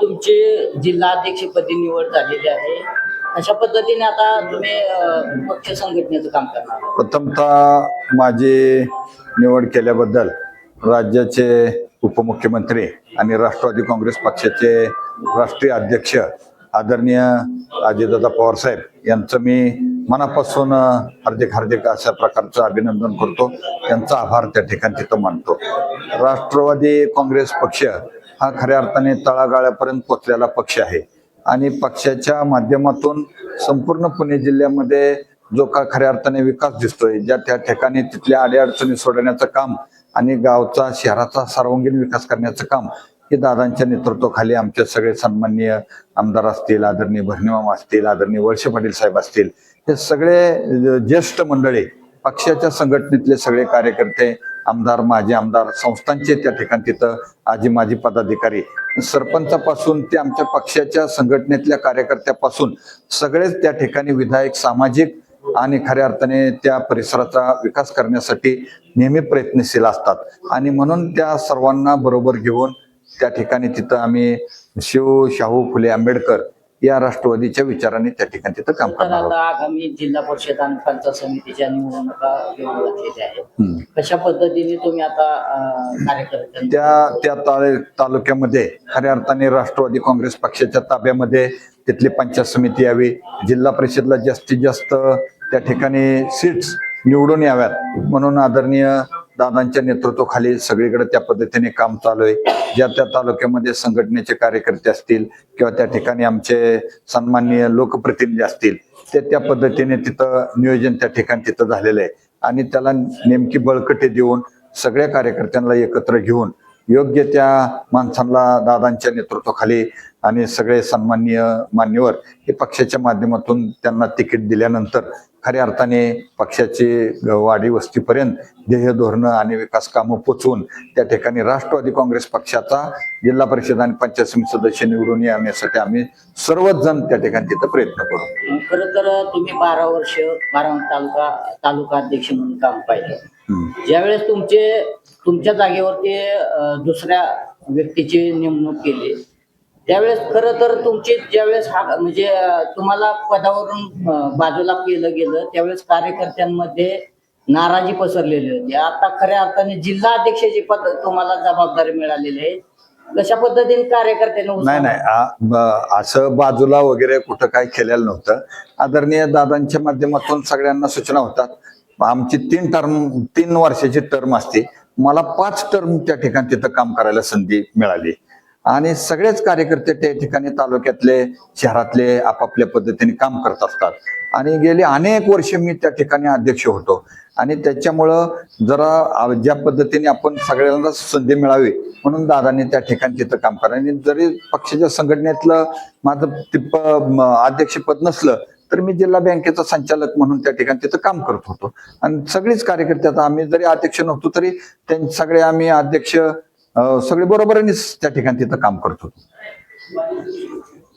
तुमची जिल्हा अध्यक्षपदी निवड झालेली आहे. अशा पद्धतीने आता तुम्ही पक्ष संघटनेचं काम करणार आहात. प्रथमतः माझी निवड केल्याबद्दल राज्याचे उपमुख्यमंत्री आणि राष्ट्रवादी काँग्रेस पक्षाचे राष्ट्रीय अध्यक्ष आदरणीय अजितदादा पवार साहेब यांचं मी मनापासून हार्दिक अशा प्रकारचं अभिनंदन करतो. त्यांचा आभार त्या ठिकाणी तिथं मानतो. राष्ट्रवादी काँग्रेस पक्ष हा खऱ्या अर्थाने तळागाळापर्यंत पोचलेला पक्ष आहे आणि पक्षाच्या माध्यमातून संपूर्ण पुणे जिल्ह्यामध्ये जो का खऱ्या अर्थाने विकास दिसतोय, ज्या त्या ठिकाणी तिथल्या अडीअडचणी सोडवण्याचं काम आणि गावचा शहराचा सर्वांगीण विकास करण्याचं काम हे दादांच्या नेतृत्वाखाली आमचे सगळे सन्माननीय आमदार असतील, आदरणीय भरणीमामा असतील, आदरणीय वळसे पाटील साहेब असतील, हे सगळे ज्येष्ठ मंडळी, पक्षाच्या संघटनेतले सगळे कार्यकर्ते, आमदार, माजी आमदार, संस्थांचे त्या ठिकाणी तिथं आजी माजी पदाधिकारी, सरपंचापासून ते आमच्या पक्षाच्या संघटनेतल्या कार्यकर्त्यापासून सगळेच त्या ठिकाणी विधायक, सामाजिक आणि खऱ्या अर्थाने त्या परिसराचा विकास करण्यासाठी नेहमी प्रयत्नशील असतात. आणि म्हणून त्या सर्वांना बरोबर घेऊन त्या ठिकाणी तिथं आम्ही शाहू फुले आंबेडकर या राष्ट्रवादीच्या विचाराने त्या ठिकाणी तिथं काम करणार आहोत. आता आगामी जिल्हा परिषद आणि पंचायत समितीच्या निवडणुका येऊन घातलेल्या आहेत. कशा पद्धतीने तुम्ही आता त्या तालुक्यामध्ये खऱ्या अर्थाने राष्ट्रवादी काँग्रेस पक्षाच्या ताब्यामध्ये तिथली पंचायत समिती यावी, जिल्हा परिषदला जास्तीत जास्त त्या ठिकाणी सीट्स निवडून याव्यात म्हणून आदरणीय दादांच्या नेतृत्वाखाली सगळीकडे त्या पद्धतीने काम चालू आहे. ज्या त्या तालुक्यामध्ये संघटनेचे कार्यकर्ते असतील किंवा त्या ठिकाणी आमचे सन्माननीय लोकप्रतिनिधी असतील, ते त्या पद्धतीने तिथं नियोजन त्या ठिकाणी तिथं झालेलं आहे आणि त्याला नेमकी बळकटी देऊन सगळ्या कार्यकर्त्यांना एकत्र घेऊन योग्य त्या माणसांना दादांच्या नेतृत्वाखाली आणि सगळे सन्माननीय मान्यवर हे पक्षाच्या माध्यमातून त्यांना तिकीट दिल्यानंतर खऱ्या अर्थाने पक्षाची वाडी वस्तीपर्यंत ध्येय धोरणं आणि विकास कामं पोचवून त्या ठिकाणी राष्ट्रवादी काँग्रेस पक्षाचा जिल्हा परिषद आणि पंचायत समिती सदस्य निवडून येण्यासाठी आम्ही सर्वच जण त्या ठिकाणी तिथं प्रयत्न करू. खरं तर तुम्ही 12 वर्ष तालुका अध्यक्ष म्हणून काम पाहिलं. ज्यावेळेस तुमच्या जागेवरती दुसऱ्या व्यक्तीची नेमणूक केली, त्यावेळेस खरं तर तुमची ज्यावेळेस म्हणजे तुम्हाला पदावरून बाजूला केलं गेलं, त्यावेळेस कार्यकर्त्यांमध्ये नाराजी पसरलेली होती. आता खऱ्या अर्थाने जिल्हा अध्यक्षाची पद तुम्हाला जबाबदारी मिळालेली आहे. कशा पद्धतीने कार्यकर्त्यांना नाही असं बाजूला वगैरे कुठं काय केलेलं नव्हतं. आदरणीय दादांच्या माध्यमातून सगळ्यांना सूचना होतात. आमची 3 वर्षाची टर्म असते, मला 5 टर्म त्या ठिकाणी तिथं काम करायला संधी मिळाली आणि सगळेच कार्यकर्ते त्या ठिकाणी तालुक्यातले, शहरातले आपापल्या पद्धतीने काम करत असतात आणि गेली अनेक वर्ष मी त्या ठिकाणी अध्यक्ष होतो आणि त्याच्यामुळं जरा ज्या पद्धतीने आपण सगळ्यांना संधी मिळावी म्हणून दादांनी त्या ठिकाणी तिथं काम करा. आणि जरी पक्षाच्या संघटनेतलं माझं अध्यक्षपद नसलं तर मी जिल्हा बँकेचा संचालक म्हणून त्या ठिकाणी तिथं काम करत होतो आणि सगळीच कार्यकर्ते, आता आम्ही जरी अध्यक्ष नव्हतो तरी सगळे आम्ही अध्यक्ष सगळे बरोबरीनेच त्या ठिकाणी तिथं काम करत होतो.